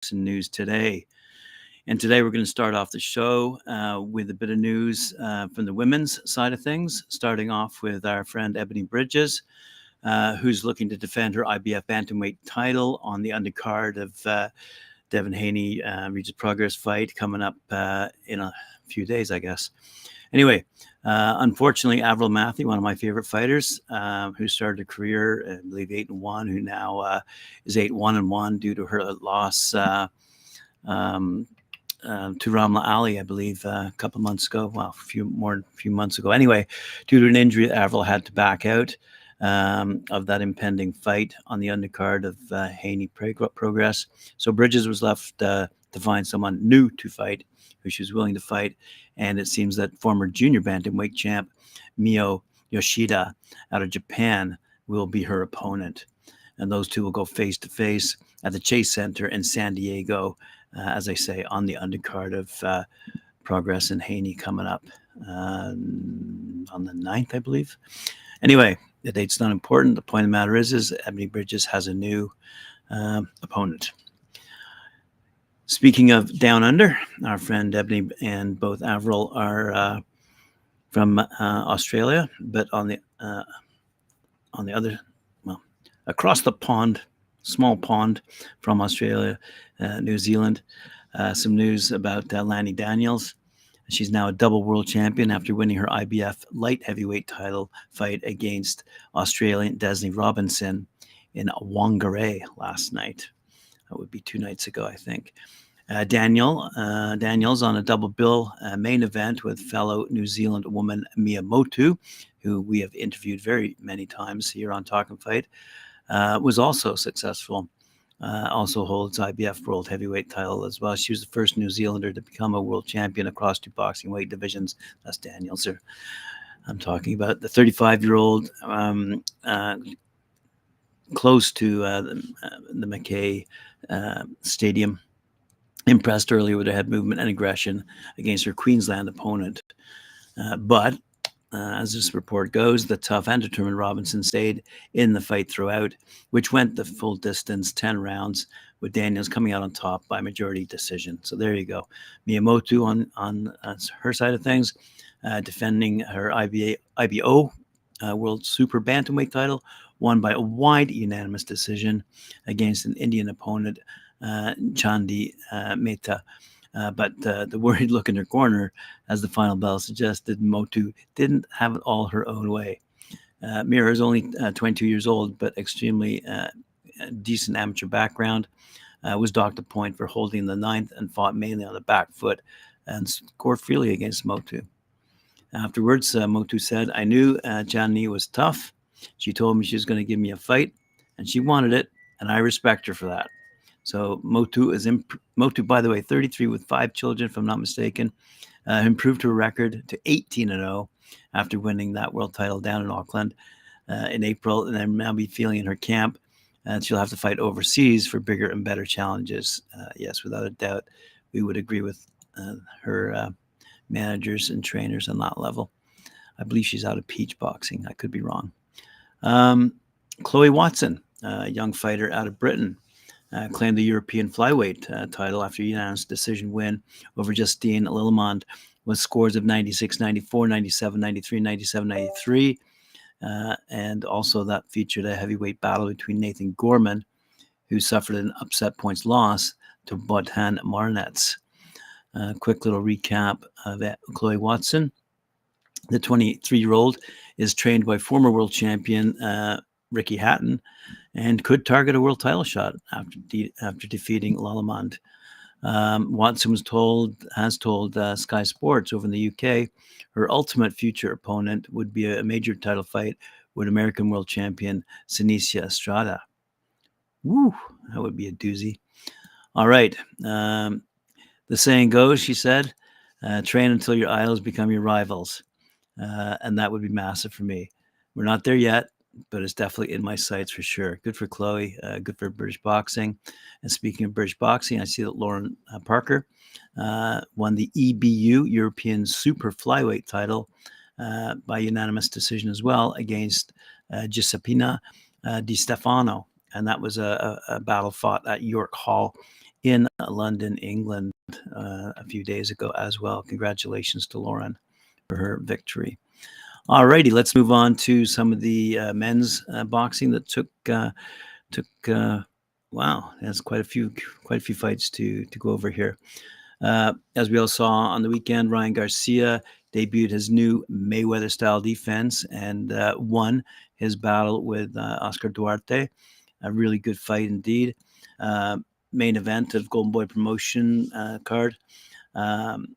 boxing news today. And today we're going to start off the show with a bit of news from the women's side of things, starting off with our friend Ebanie Bridges, who's looking to defend her IBF bantamweight title on the undercard of Devin Haney Regis Prograis fight coming up in a few days, I guess. Anyway, unfortunately, Avril Matthew, one of my favorite fighters, who started a career, I believe, 8-1, who now is 8-1-1 due to her loss to Ramla Ali, I believe, a couple months ago. Well, a few months ago. Anyway, due to an injury, Avril had to back out of that impending fight on the undercard of Haney Prograis. So Bridges was left to find someone new to fight, who she was willing to fight. And it seems that former junior bantamweight champ Mio Yoshida out of Japan will be her opponent. And those two will go face-to-face at the Chase Center in San Diego, as I say, on the undercard of Prograis and Haney coming up on the 9th, I believe. Anyway, the date's not important. The point of the matter is Ebanie Bridges has a new opponent. Speaking of down under, our friend Ebanie and both Avril are from Australia, but on the other, well, across the pond, small pond from Australia, New Zealand. Some news about Lanny Daniels. She's now a double world champion after winning her IBF light heavyweight title fight against Australian Desney Robinson in Whangarei last night. That would be 2 nights ago, I think. Daniels on a double bill main event with fellow New Zealand woman Mia Motu, who we have interviewed very many times here on Talkin Fight, was also successful. Also holds IBF World Heavyweight title as well. She was the first New Zealander to become a world champion across 2 boxing weight divisions. That's Daniels. I'm talking about the 35-year-old, close to the Mackay Stadium. Impressed earlier with her head movement and aggression against her Queensland opponent. But as this report goes, the tough and determined Robinson stayed in the fight throughout, which went the full distance, 10 rounds, with Daniels coming out on top by majority decision. So there you go. Miyamoto on her side of things, defending her IBO World Super Bantamweight title, won by a wide unanimous decision against an Indian opponent, Chandi Mehta. But the worried look in her corner, as the final bell suggested, Motu didn't have it all her own way. Mira is only 22 years old, but extremely decent amateur background. Was docked a point for holding the 9th and fought mainly on the back foot and scored freely against Motu. Afterwards, Motu said, "I knew Chandi was tough. She told me she was going to give me a fight, and she wanted it, and I respect her for that." So Motu, by the way, 33 with 5 children, if I'm not mistaken, improved her record to 18-0 after winning that world title down in Auckland in April, and then now be feeling in her camp. And she'll have to fight overseas for bigger and better challenges. Yes, without a doubt, we would agree with her managers and trainers on that level. I believe she's out of Peach Boxing. I could be wrong. Chloe Watson, a young fighter out of Britain, claimed the European flyweight title after a unanimous decision win over Justine Lillemond with scores of 96-94, 97-93, 97-93. And also that featured a heavyweight battle between Nathan Gorman, who suffered an upset points loss to Bodhan Marnets. Quick little recap of Chloe Watson. The 23-year-old is trained by former world champion Ricky Hatton and could target a world title shot after defeating Lillemond. Watson has told Sky Sports over in the UK her ultimate future opponent would be a major title fight with American world champion Senicia Estrada. Woo, that would be a doozy. All right. The saying goes, she said, train until your idols become your rivals. And that would be massive for me. We're not there yet, but it's definitely in my sights for sure. Good for Chloe, good for British boxing. And speaking of British boxing, I see that Lauren Parker won the EBU European Super Flyweight title by unanimous decision as well against Giuseppina Di Stefano. And that was a battle fought at York Hall in London, England, a few days ago as well. Congratulations to Lauren for her victory. Alrighty, let's move on to some of the men's boxing that took. Wow, there's quite a few fights to go over here. As we all saw on the weekend, Ryan Garcia debuted his new Mayweather-style defense and won his battle with Oscar Duarte. A really good fight indeed. Main event of Golden Boy Promotion card. Ryan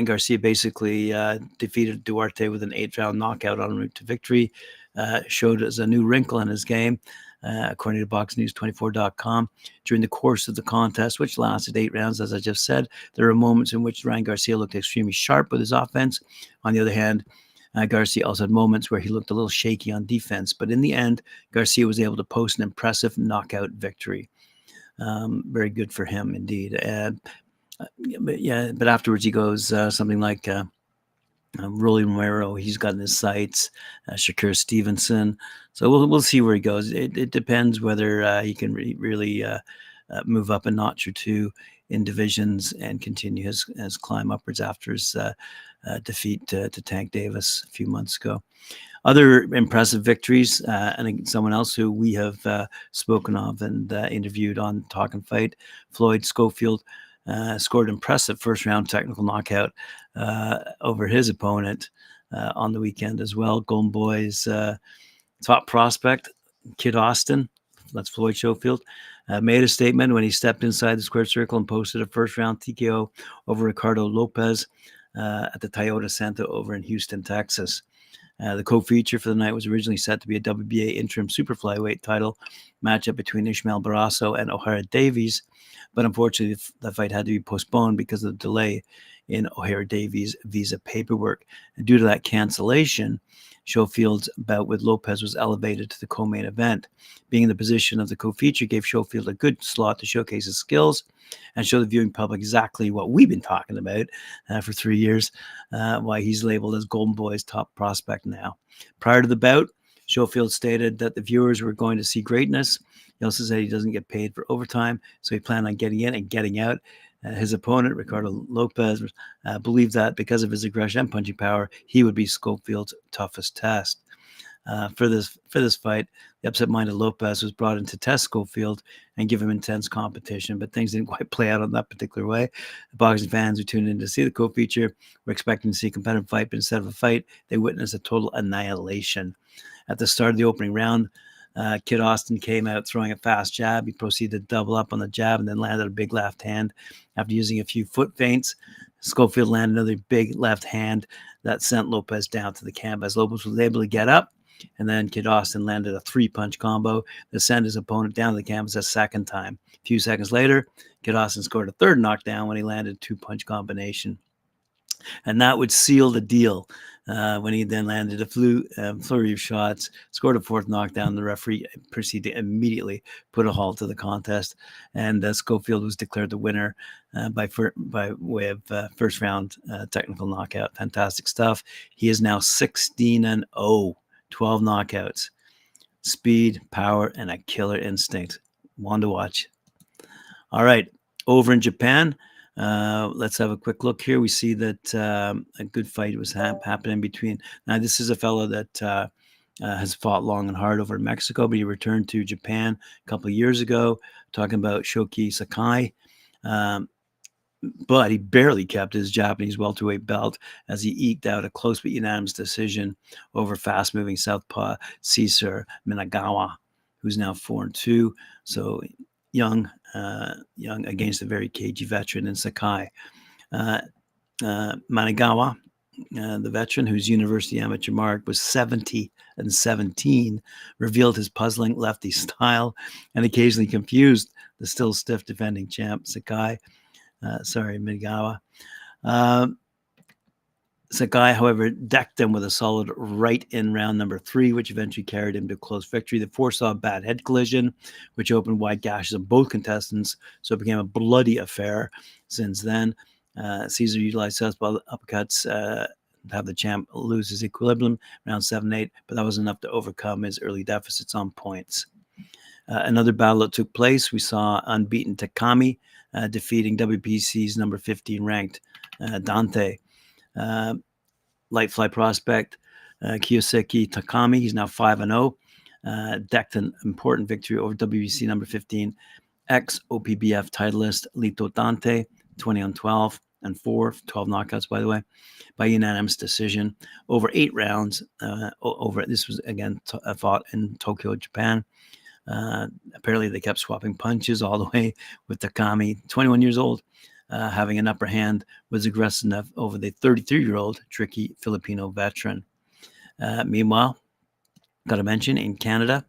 Garcia basically defeated Duarte with an 8-round knockout en route to victory. Showed as a new wrinkle in his game, according to BoxNews24.com. During the course of the contest, which lasted 8 rounds, as I just said, there were moments in which Ryan Garcia looked extremely sharp with his offense. On the other hand, Garcia also had moments where he looked a little shaky on defense. But in the end, Garcia was able to post an impressive knockout victory. Very good for him indeed. But afterwards he goes something like Rolly Romero, he's got in his sights, Shakur Stevenson. So we'll see where he goes. It depends whether he can really move up a notch or two in divisions and continue his climb upwards after his defeat to Tank Davis a few months ago. Other impressive victories, and someone else who we have spoken of and interviewed on Talkin Fight, Floyd Schofield, scored impressive first-round technical knockout over his opponent on the weekend as well. Golden Boy's top prospect, Kid Austin, that's Floyd Schofield, made a statement when he stepped inside the squared circle and posted a first-round TKO over Ricardo Lopez at the Toyota Center over in Houston, Texas. The co-feature for the night was originally set to be a WBA interim super flyweight title matchup between Ishmael Barrasso and O'Hara Davies, but unfortunately the fight had to be postponed because of the delay in O'Hara Davies' visa paperwork. And due to that cancellation, Schofield's bout with Lopez was elevated to the co-main event. Being in the position of the co-feature gave Schofield a good slot to showcase his skills and show the viewing public exactly what we've been talking about for 3 years, why he's labeled as Golden Boy's top prospect now. Prior to the bout, Schofield stated that the viewers were going to see greatness. He also said he doesn't get paid for overtime, so he planned on getting in and getting out. His opponent, Ricardo Lopez, believed that because of his aggression and punching power, he would be Schofield's toughest test. For this fight, the upset-minded Lopez was brought in to test Schofield and give him intense competition, but things didn't quite play out on that particular way. The boxing fans who tuned in to see the co-feature were expecting to see a competitive fight, but instead of a fight, they witnessed a total annihilation. At the start of the opening round, Kid Austin came out throwing a fast jab. He proceeded to double up on the jab and then landed a big left hand. After using a few foot feints, Schofield landed another big left hand that sent Lopez down to the canvas. Lopez was able to get up, and then Kid Austin landed a 3-punch combo that sent his opponent down to the canvas a second time. A few seconds later, Kid Austin scored a third knockdown when he landed a 2-punch combination. And that would seal the deal when he then landed a flurry of shots, scored a 4th knockdown. The referee proceeded to immediately put a halt to the contest, and Schofield was declared the winner by way of first-round technical knockout. Fantastic stuff. He is now 16-0, 12 knockouts, speed, power, and a killer instinct. One to watch. All right, over in Japan, let's have a quick look here. We see that a good fight was happening between. Now, this is a fellow that has fought long and hard over in Mexico, but he returned to Japan a couple of years ago, talking about Shoki Sakai. But he barely kept his Japanese welterweight belt as he eked out a close but unanimous decision over fast-moving southpaw Cesar Minagawa, who's now 4-2. So young against a very cagey veteran in Sakai. Minagawa, the veteran whose university amateur mark was 70-17, revealed his puzzling lefty style and occasionally confused the still stiff defending champ Sakai. Minagawa. Sakai, however, decked him with a solid right in round number 3, which eventually carried him to a close victory. The foresaw a bad head collision, which opened wide gashes on both contestants, so it became a bloody affair. Since then, Cesar utilized southpaw uppercuts to have the champ lose his equilibrium around 7-8, but that was enough to overcome his early deficits on points. Another battle that took place, we saw unbeaten Takami defeating WBC's number 15 ranked Dante. Light fly prospect Kiyoseki Takami, he's now 5-0. Decked an important victory over WBC number 15 ex-OPBF titleist Lito Dante, 20-12 and 4, 12 knockouts, by the way, by unanimous decision over 8 rounds. This was again fought in Tokyo, Japan. Apparently, they kept swapping punches all the way, with Takami, 21 years old, having an upper hand, was aggressive enough over the 33-year-old tricky Filipino veteran. Meanwhile, got to mention, in Canada,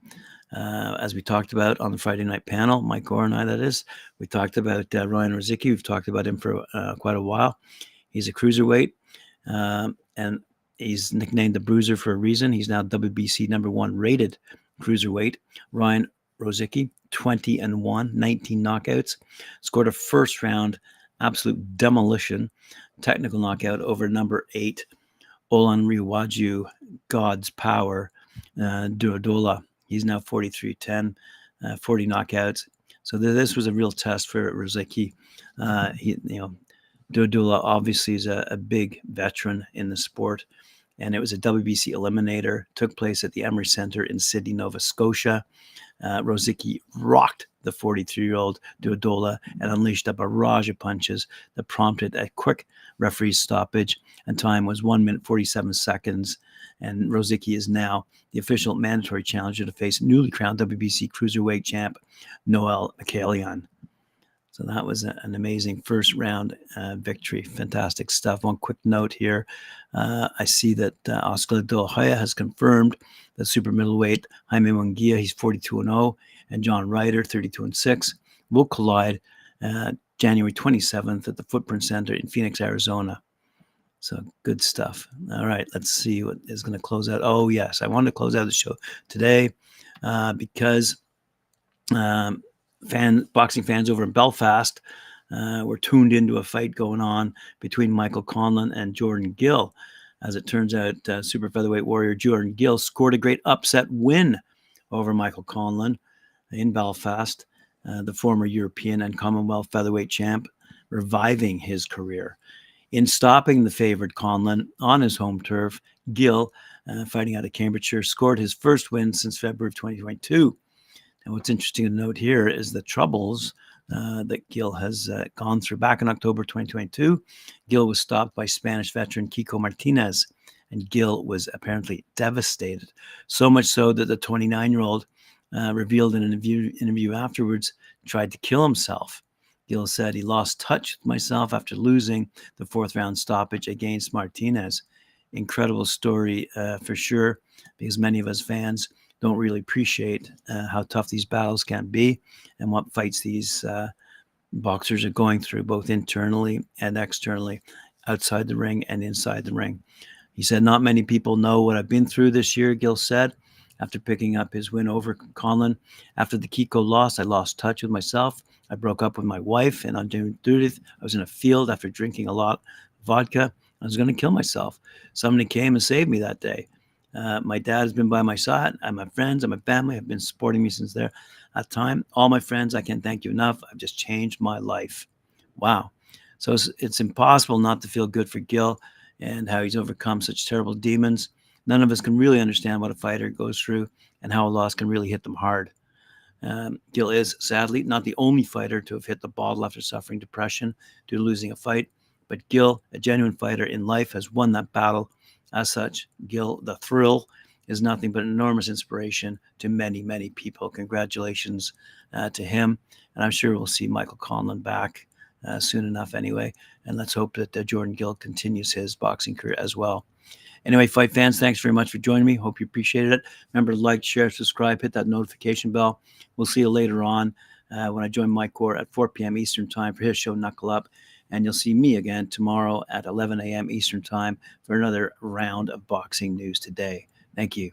as we talked about on the Friday night panel, Mike Orr and I, that is, we talked about Ryan Rozicki. We've talked about him for quite a while. He's a cruiserweight, and he's nicknamed the Bruiser for a reason. He's now WBC number 1 rated cruiserweight. Ryan Rozicki, 20-1, 19 knockouts, scored a first round absolute demolition technical knockout over number 8 Olanriwaju God's Power Duodola. He's now 43-10, 40 knockouts. So this was a real test for Rozicki. Duodola obviously is a big veteran in the sport, and it was a WBC eliminator. Took place at the Emery Center in Sydney, Nova Scotia. Rozicki rocked the 43-year-old Duodola and unleashed a barrage of punches that prompted a quick referee's stoppage, and time was 1 minute 47 seconds. And Rozicki is now the official mandatory challenger to face newly crowned WBC cruiserweight champ Noel Mikhailian. So that was an amazing first round victory. Fantastic stuff. One quick note here. I see that Oscar De La Hoya has confirmed that super middleweight Jaime Munguia, he's 42-0, and John Ryder, 32-6, will collide January 27th at the Footprint Center in Phoenix, Arizona. So good stuff. All right, let's see what is going to close out. Oh, yes, I wanted to close out the show today because boxing fans over in Belfast were tuned into a fight going on between Michael Conlan and Jordan Gill. As it turns out, super featherweight warrior Jordan Gill scored a great upset win over Michael Conlan in Belfast, the former European and Commonwealth featherweight champ, reviving his career. In stopping the favored Conlan on his home turf, Gill, fighting out of Cambridgeshire, scored his first win since February of 2022. And what's interesting to note here is the troubles that Gill has gone through. Back in October 2022, Gill was stopped by Spanish veteran Kiko Martinez, and Gill was apparently devastated. So much so that the 29-year-old revealed in an interview afterwards, tried to kill himself. Gill said, "He lost touch with myself after losing the 4th round stoppage against Martinez." Incredible story for sure, because many of us fans don't really appreciate how tough these battles can be and what fights these boxers are going through, both internally and externally, outside the ring and inside the ring. He said, "Not many people know what I've been through this year," Gill said, after picking up his win over Conlan. "After the Kiko loss, I lost touch with myself. I broke up with my wife, and on June 30th, I was in a field after drinking a lot of vodka. I was going to kill myself. Somebody came and saved me that day. My dad has been by my side, and my friends and my family have been supporting me since that time. All my friends, I can't thank you enough. I've just changed my life." Wow. So it's impossible not to feel good for Gill and how he's overcome such terrible demons. None of us can really understand what a fighter goes through and how a loss can really hit them hard. Gill is, sadly, not the only fighter to have hit the bottle after suffering depression due to losing a fight, but Gill, a genuine fighter in life, has won that battle. As such, Gill, the thrill, is nothing but an enormous inspiration to many, many people. Congratulations to him, and I'm sure we'll see Michael Conlan back soon enough anyway, and let's hope that Jordan Gill continues his boxing career as well. Anyway, fight fans, thanks very much for joining me. Hope you appreciated it. Remember to like, share, subscribe, hit that notification bell. We'll see you later on when I join Mike Orr at 4 p.m. Eastern Time for his show, Knuckle Up. And you'll see me again tomorrow at 11 a.m. Eastern Time for another round of boxing news today. Thank you.